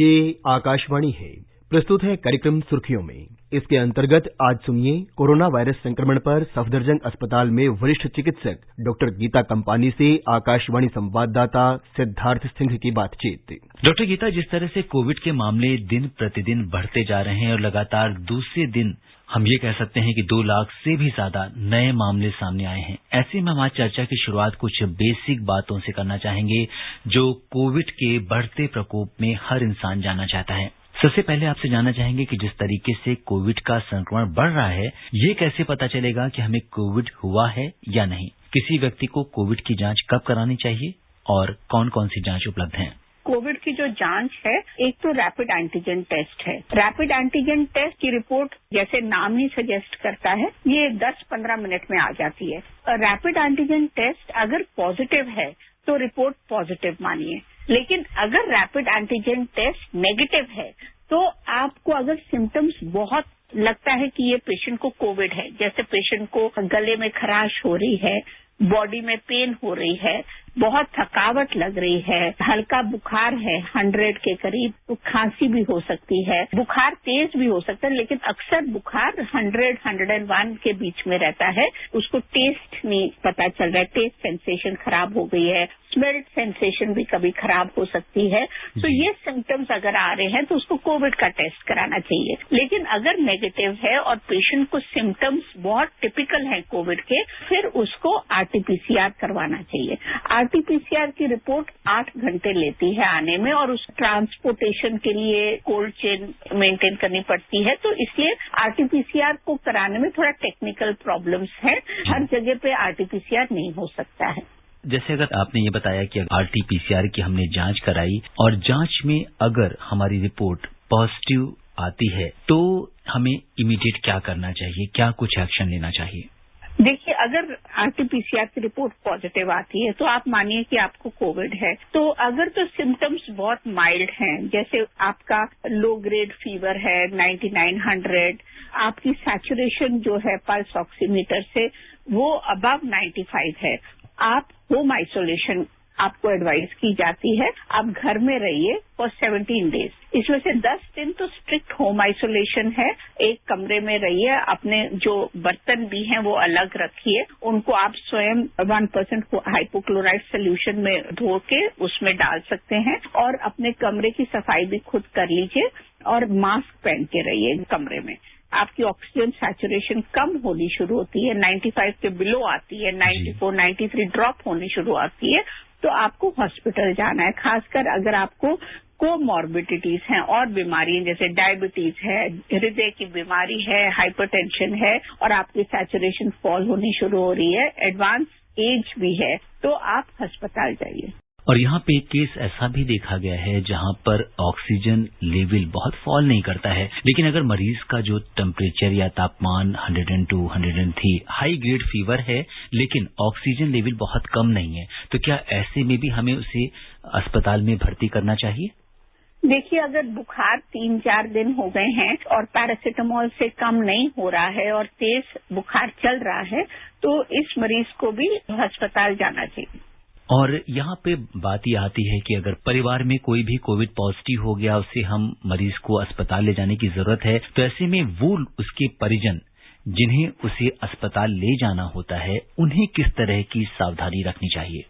ये आकाशवाणी है। प्रस्तुत है कार्यक्रम सुर्खियों में। इसके अंतर्गत आज सुनिए कोरोना वायरस संक्रमण पर सफदरजंग अस्पताल में वरिष्ठ चिकित्सक डॉक्टर गीता कंपानी से आकाशवाणी संवाददाता सिद्धार्थ सिंह की बातचीत। डॉक्टर गीता, जिस तरह से कोविड के मामले दिन प्रतिदिन बढ़ते जा रहे हैं और लगातार दूसरे दिन हम ये कह सकते हैं कि 2 लाख से भी ज्यादा नए मामले सामने आए हैं, ऐसे में हम आज चर्चा की शुरुआत कुछ बेसिक बातों से करना चाहेंगे जो कोविड के बढ़ते प्रकोप में हर इंसान जानना चाहता है। सबसे पहले आपसे जानना चाहेंगे कि जिस तरीके से कोविड का संक्रमण बढ़ रहा है, ये कैसे पता चलेगा कि हमें कोविड हुआ है या नहीं? किसी व्यक्ति को कोविड की जांच कब करानी चाहिए और कौन कौन सी जांच उपलब्ध है? कोविड की जो जांच है, एक तो रैपिड एंटीजन टेस्ट है। रैपिड एंटीजन टेस्ट की रिपोर्ट जैसे नाम ही सजेस्ट करता है, ये 10-15 मिनट में आ जाती है। रैपिड एंटीजन टेस्ट अगर पॉजिटिव है तो रिपोर्ट पॉजिटिव मानिए, लेकिन अगर रैपिड एंटीजन टेस्ट नेगेटिव है तो आपको अगर सिम्टम्स बहुत लगता है कि ये पेशेंट को कोविड है, जैसे पेशेंट को गले में खराश हो रही है, बॉडी में पेन हो रही है, बहुत थकावट लग रही है, हल्का बुखार है 100 के करीब, तो खांसी भी हो सकती है, बुखार तेज भी हो सकता है, लेकिन अक्सर बुखार 100-101 के बीच में रहता है। उसको टेस्ट नहीं पता चल रहा है, टेस्ट सेंसेशन खराब हो गई है, स्मेल सेंसेशन भी कभी खराब हो सकती है। तो ये सिम्टम्स अगर आ रहे हैं तो उसको कोविड का टेस्ट कराना चाहिए। लेकिन अगर नेगेटिव है और पेशेंट को सिम्टम्स बहुत टिपिकल हैं कोविड के, फिर उसको आरटीपीसीआर करवाना चाहिए। आरटीपीसीआर की रिपोर्ट 8 घंटे लेती है आने में, और उस ट्रांसपोर्टेशन के लिए कोल्ड चेन मेंटेन करनी पड़ती है, तो इसलिए आरटीपीसीआर को कराने में थोड़ा टेक्निकल प्रॉब्लम्स है। हर जगह पे आरटीपीसीआर नहीं हो सकता है। जैसे अगर आपने ये बताया कि आरटीपीसीआर की हमने जांच कराई और जांच में अगर हमारी रिपोर्ट पॉजिटिव आती है तो हमें इमीडिएट क्या करना चाहिए, क्या कुछ एक्शन लेना चाहिए? देखिए, अगर आरटीपीसीआर की रिपोर्ट पॉजिटिव आती है तो आप मानिए कि आपको कोविड है। तो अगर तो सिम्टम्स बहुत माइल्ड हैं, जैसे आपका लो ग्रेड फीवर है 99-100, आपकी सैचुरेशन जो है पल्स ऑक्सीमीटर से वो अबव 95 है, आप होम आइसोलेशन आपको एडवाइस की जाती है। आप घर में रहिए फॉर 17 डेज। इसमें से 10 दिन तो स्ट्रिक्ट होम आइसोलेशन है, एक कमरे में रहिए, अपने जो बर्तन भी हैं वो अलग रखिए, उनको आप स्वयं 1% हाइपोक्लोराइड सोल्यूशन में धो के उसमें डाल सकते हैं, और अपने कमरे की सफाई भी खुद कर लीजिए, और मास्क पहन के रहिए कमरे में। आपकी ऑक्सीजन सैचुरेशन कम होनी शुरू होती है, 95 के बिलो आती है, 94-93 ड्रॉप होनी शुरू आती है, तो आपको हॉस्पिटल जाना है। खासकर अगर आपको कोमॉर्बिडिटीज हैं और बीमारियां जैसे डायबिटीज है, हृदय की बीमारी है, हाइपरटेंशन है, और आपकी सैचुरेशन फॉल होनी शुरू हो रही है, एडवांस एज भी है, तो आप अस्पताल जाइए। और यहाँ पे एक केस ऐसा भी देखा गया है जहाँ पर ऑक्सीजन लेवल बहुत फॉल नहीं करता है, लेकिन अगर मरीज का जो टेम्परेचर या तापमान 102, 103 हाई ग्रेड फीवर है, लेकिन ऑक्सीजन लेवल बहुत कम नहीं है, तो क्या ऐसे में भी हमें उसे अस्पताल में भर्ती करना चाहिए? देखिए, अगर बुखार 3-4 दिन हो गए हैं और पैरासिटामोल से कम नहीं हो रहा है और तेज बुखार चल रहा है, तो इस मरीज को भी अस्पताल जाना चाहिए। और यहाँ पे बात ये आती है कि अगर परिवार में कोई भी कोविड पॉजिटिव हो गया, उसे हम मरीज को अस्पताल ले जाने की जरूरत है, तो ऐसे में वो उसके परिजन जिन्हें उसे अस्पताल ले जाना होता है, उन्हें किस तरह की सावधानी रखनी चाहिए?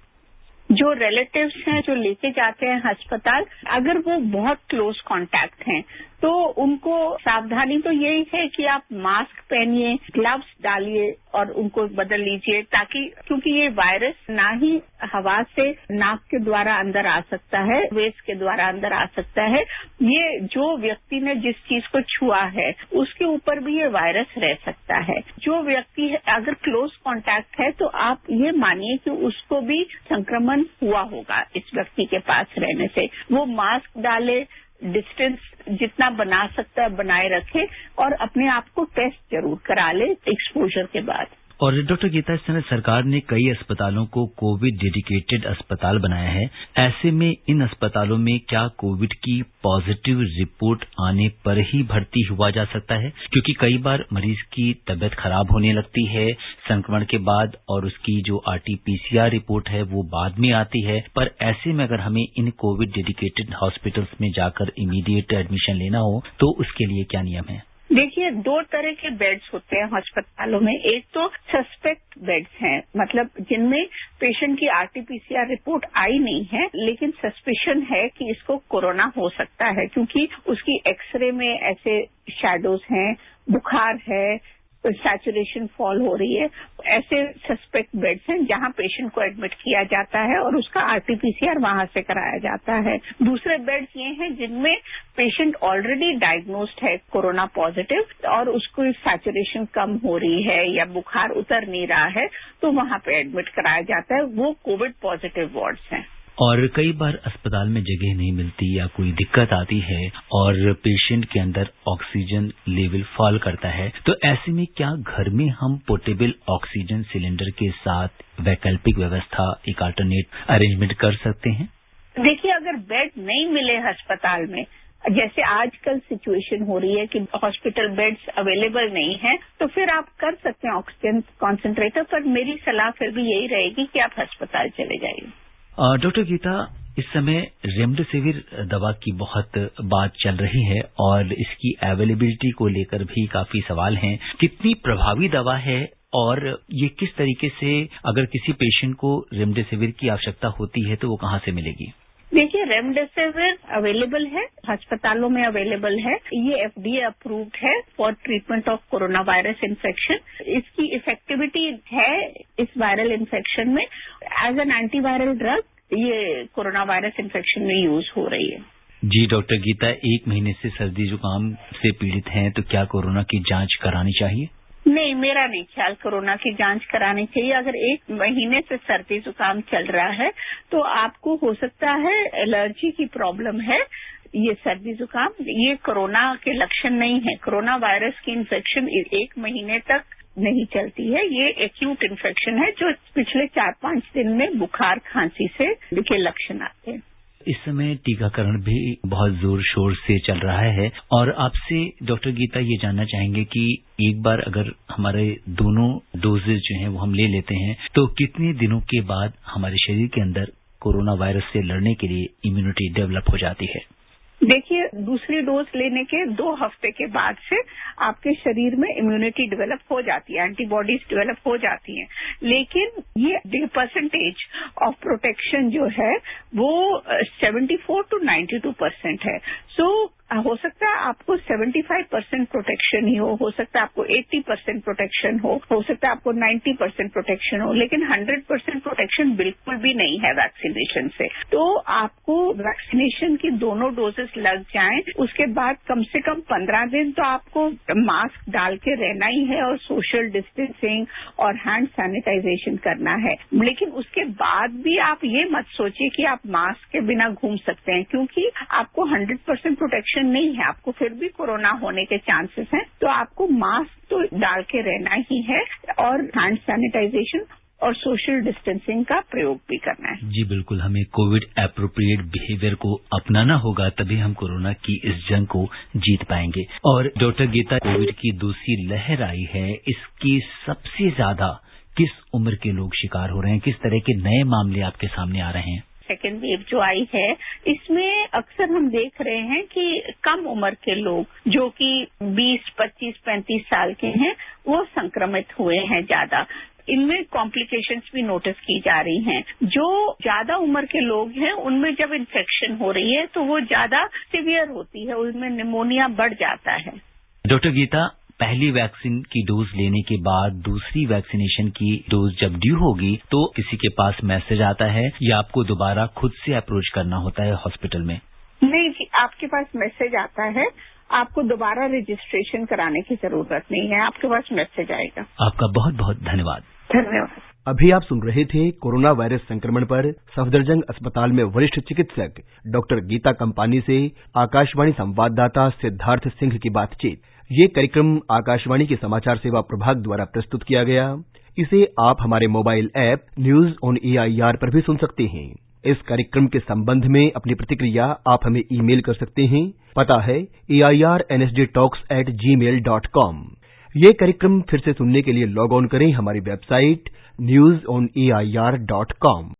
जो रिलेटिव्स हैं जो लेके जाते हैं अस्पताल, अगर वो बहुत क्लोज कांटेक्ट हैं तो उनको सावधानी तो यही है कि आप मास्क पहनिए, ग्लव्स डालिए और उनको बदल लीजिए, ताकि क्योंकि ये वायरस ना ही हवा से नाक के द्वारा अंदर आ सकता है, वेस्ट के द्वारा अंदर आ सकता है, ये जो व्यक्ति ने जिस चीज को छुआ है उसके ऊपर भी ये वायरस रह सकता है। जो व्यक्ति अगर क्लोज कांटेक्ट है तो आप ये मानिए कि उसको भी संक्रमण हुआ होगा इस व्यक्ति के पास रहने से। वो मास्क डाले, डिस्टेंस जितना बना सकता है बनाए रखे, और अपने आप को टेस्ट जरूर करा ले एक्सपोजर के बाद। और डॉक्टर गीता, इस समय सरकार ने कई अस्पतालों को कोविड डेडिकेटेड अस्पताल बनाया है। ऐसे में इन अस्पतालों में क्या कोविड की पॉजिटिव रिपोर्ट आने पर ही भर्ती हुआ जा सकता है? क्योंकि कई बार मरीज की तबीयत खराब होने लगती है संक्रमण के बाद और उसकी जो RT-PCR रिपोर्ट है वो बाद में आती है। पर ऐसे में अगर हमें इन कोविड डेडिकेटेड हॉस्पिटल्स में जाकर इमीडिएट एडमिशन लेना हो तो उसके लिए क्या नियम है? देखिए, 2 तरह के बेड्स होते हैं अस्पतालों में। एक तो सस्पेक्ट बेड्स हैं, मतलब जिनमें पेशेंट की RT-PCR रिपोर्ट आई नहीं है लेकिन सस्पिशन है कि इसको कोरोना हो सकता है, क्योंकि उसकी एक्सरे में ऐसे शैडोज हैं, बुखार है, सैचुरेशन फॉल हो रही है। ऐसे सस्पेक्ट बेड्स हैं जहां पेशेंट को एडमिट किया जाता है और उसका RT-PCR वहां से कराया जाता है। दूसरे बेड्स ये हैं जिनमें पेशेंट ऑलरेडी डायग्नोस्ड है कोरोना पॉजिटिव और उसको सैचुरेशन कम हो रही है या बुखार उतर नहीं रहा है, तो वहां पे एडमिट कराया जाता है। वो कोविड पॉजिटिव वार्ड्स हैं। और कई बार अस्पताल में जगह नहीं मिलती या कोई दिक्कत आती है और पेशेंट के अंदर ऑक्सीजन लेवल फॉल करता है, तो ऐसे में क्या घर में हम पोर्टेबल ऑक्सीजन सिलेंडर के साथ वैकल्पिक व्यवस्था, एक अल्टरनेट अरेंजमेंट कर सकते हैं? देखिए, अगर बेड नहीं मिले अस्पताल में, जैसे आजकल सिचुएशन हो रही है कि हॉस्पिटल बेड्स अवेलेबल नहीं है, तो फिर आप कर सकते हैं ऑक्सीजन कॉन्सेंट्रेटर, पर मेरी सलाह फिर भी यही रहेगी कि आप अस्पताल चले जाइए। डॉक्टर गीता, इस समय रेमडेसिविर दवा की बहुत बात चल रही है और इसकी अवेलेबिलिटी को लेकर भी काफी सवाल हैं। कितनी प्रभावी दवा है और ये किस तरीके से, अगर किसी पेशेंट को रेमडेसिविर की आवश्यकता होती है तो वो कहाँ से मिलेगी? देखिए, रेमडेसिविर अवेलेबल है, अस्पतालों में अवेलेबल है। ये FDA अप्रूव्ड है for treatment of corona virus infection. इसकी इफेक्टिविटी है इस वायरल इन्फेक्शन में एज एन एंटीवायरल ड्रग। ये कोरोना वायरस इन्फेक्शन में यूज हो रही है। जी डॉक्टर गीता, 1 महीने से सर्दी जुकाम से पीड़ित हैं तो क्या कोरोना की जांच करानी चाहिए? नहीं, मेरा नहीं ख्याल कोरोना की जांच करानी चाहिए। अगर 1 महीने से सर्दी जुकाम चल रहा है तो आपको हो सकता है एलर्जी की प्रॉब्लम है। ये सर्दी जुकाम, ये कोरोना के लक्षण नहीं है। कोरोना वायरस की इन्फेक्शन 1 महीने तक नहीं चलती है। ये एक्यूट इन्फेक्शन है जो पिछले 4-5 दिन में बुखार, खांसी से के लक्षण आते हैं। इस समय टीकाकरण भी बहुत जोर शोर से चल रहा है और आपसे डॉक्टर गीता ये जानना चाहेंगे कि एक बार अगर हमारे दोनों डोजेज जो हैं वो हम ले लेते हैं तो कितने दिनों के बाद हमारे शरीर के अंदर कोरोना वायरस से लड़ने के लिए इम्यूनिटी डेवलप हो जाती है? देखिए, दूसरी डोज लेने के 2 हफ्ते के बाद से आपके शरीर में इम्यूनिटी डेवलप हो जाती है, एंटीबॉडीज डेवलप हो जाती हैं। लेकिन ये परसेंटेज ऑफ प्रोटेक्शन जो है वो 74 to 92% है। सो हो सकता है आपको 75% प्रोटेक्शन ही हो सकता है आपको 80% प्रोटेक्शन हो सकता है आपको 90% प्रोटेक्शन हो, लेकिन 100% प्रोटेक्शन बिल्कुल भी नहीं है वैक्सीनेशन से। तो आपको वैक्सीनेशन की दोनों डोजेस लग जाएं, उसके बाद कम से कम 15 दिन तो आपको मास्क डाल के रहना ही है और सोशल डिस्टेंसिंग और हैंड सैनिटाइजेशन करना है। लेकिन उसके बाद भी आप ये मत सोचिए कि आप मास्क के बिना घूम सकते हैं, क्योंकि आपको 100% प्रोटेक्शन नहीं है, आपको फिर भी कोरोना होने के चांसेस हैं। तो आपको मास्क तो डाल के रहना ही है और हैंड सैनिटाइजेशन और सोशल डिस्टेंसिंग का प्रयोग भी करना है। जी बिल्कुल, हमें कोविड एप्रोप्रिएट बिहेवियर को अपनाना होगा, तभी हम कोरोना की इस जंग को जीत पाएंगे। और डॉक्टर गीता, कोविड की दूसरी लहर आई है, इसकी सबसे ज्यादा किस उम्र के लोग शिकार हो रहे हैं? किस तरह के नए मामले आपके सामने आ रहे हैं? सेकेंड वेव जो आई है इसमें अक्सर हम देख रहे हैं कि कम उम्र के लोग जो कि 20, 25, 35 साल के हैं वो संक्रमित हुए हैं ज्यादा। इनमें कॉम्प्लिकेशंस भी नोटिस की जा रही हैं। जो ज्यादा उम्र के लोग हैं उनमें जब इन्फेक्शन हो रही है तो वो ज्यादा सीवियर होती है, उनमें निमोनिया बढ़ जाता है। डॉक्टर गीता, पहली वैक्सीन की डोज लेने के बाद दूसरी वैक्सीनेशन की डोज जब ड्यू होगी तो किसी के पास मैसेज आता है या आपको दोबारा खुद से अप्रोच करना होता है हॉस्पिटल में? नहीं जी, आपके पास मैसेज आता है, आपको दोबारा रजिस्ट्रेशन कराने की जरूरत नहीं है, आपके पास मैसेज आएगा। आपका बहुत बहुत धन्यवाद। धन्यवाद। अभी आप सुन रहे थे कोरोना वायरस संक्रमण पर सफदरजंग अस्पताल में वरिष्ठ चिकित्सक डॉक्टर गीता कंपानी से आकाशवाणी संवाददाता सिद्धार्थ सिंह की बातचीत। ये कार्यक्रम आकाशवाणी के समाचार सेवा प्रभाग द्वारा प्रस्तुत किया गया। इसे आप हमारे mobile app news on AIR पर भी सुन सकते हैं। इस कार्यक्रम के संबंध में अपनी प्रतिक्रिया आप हमें ईमेल कर सकते हैं। पता है airnsdtalks@gmail.com। ये कार्यक्रम फिर से सुनने के लिए लॉग ऑन करें हमारी वेबसाइट newsonair.com।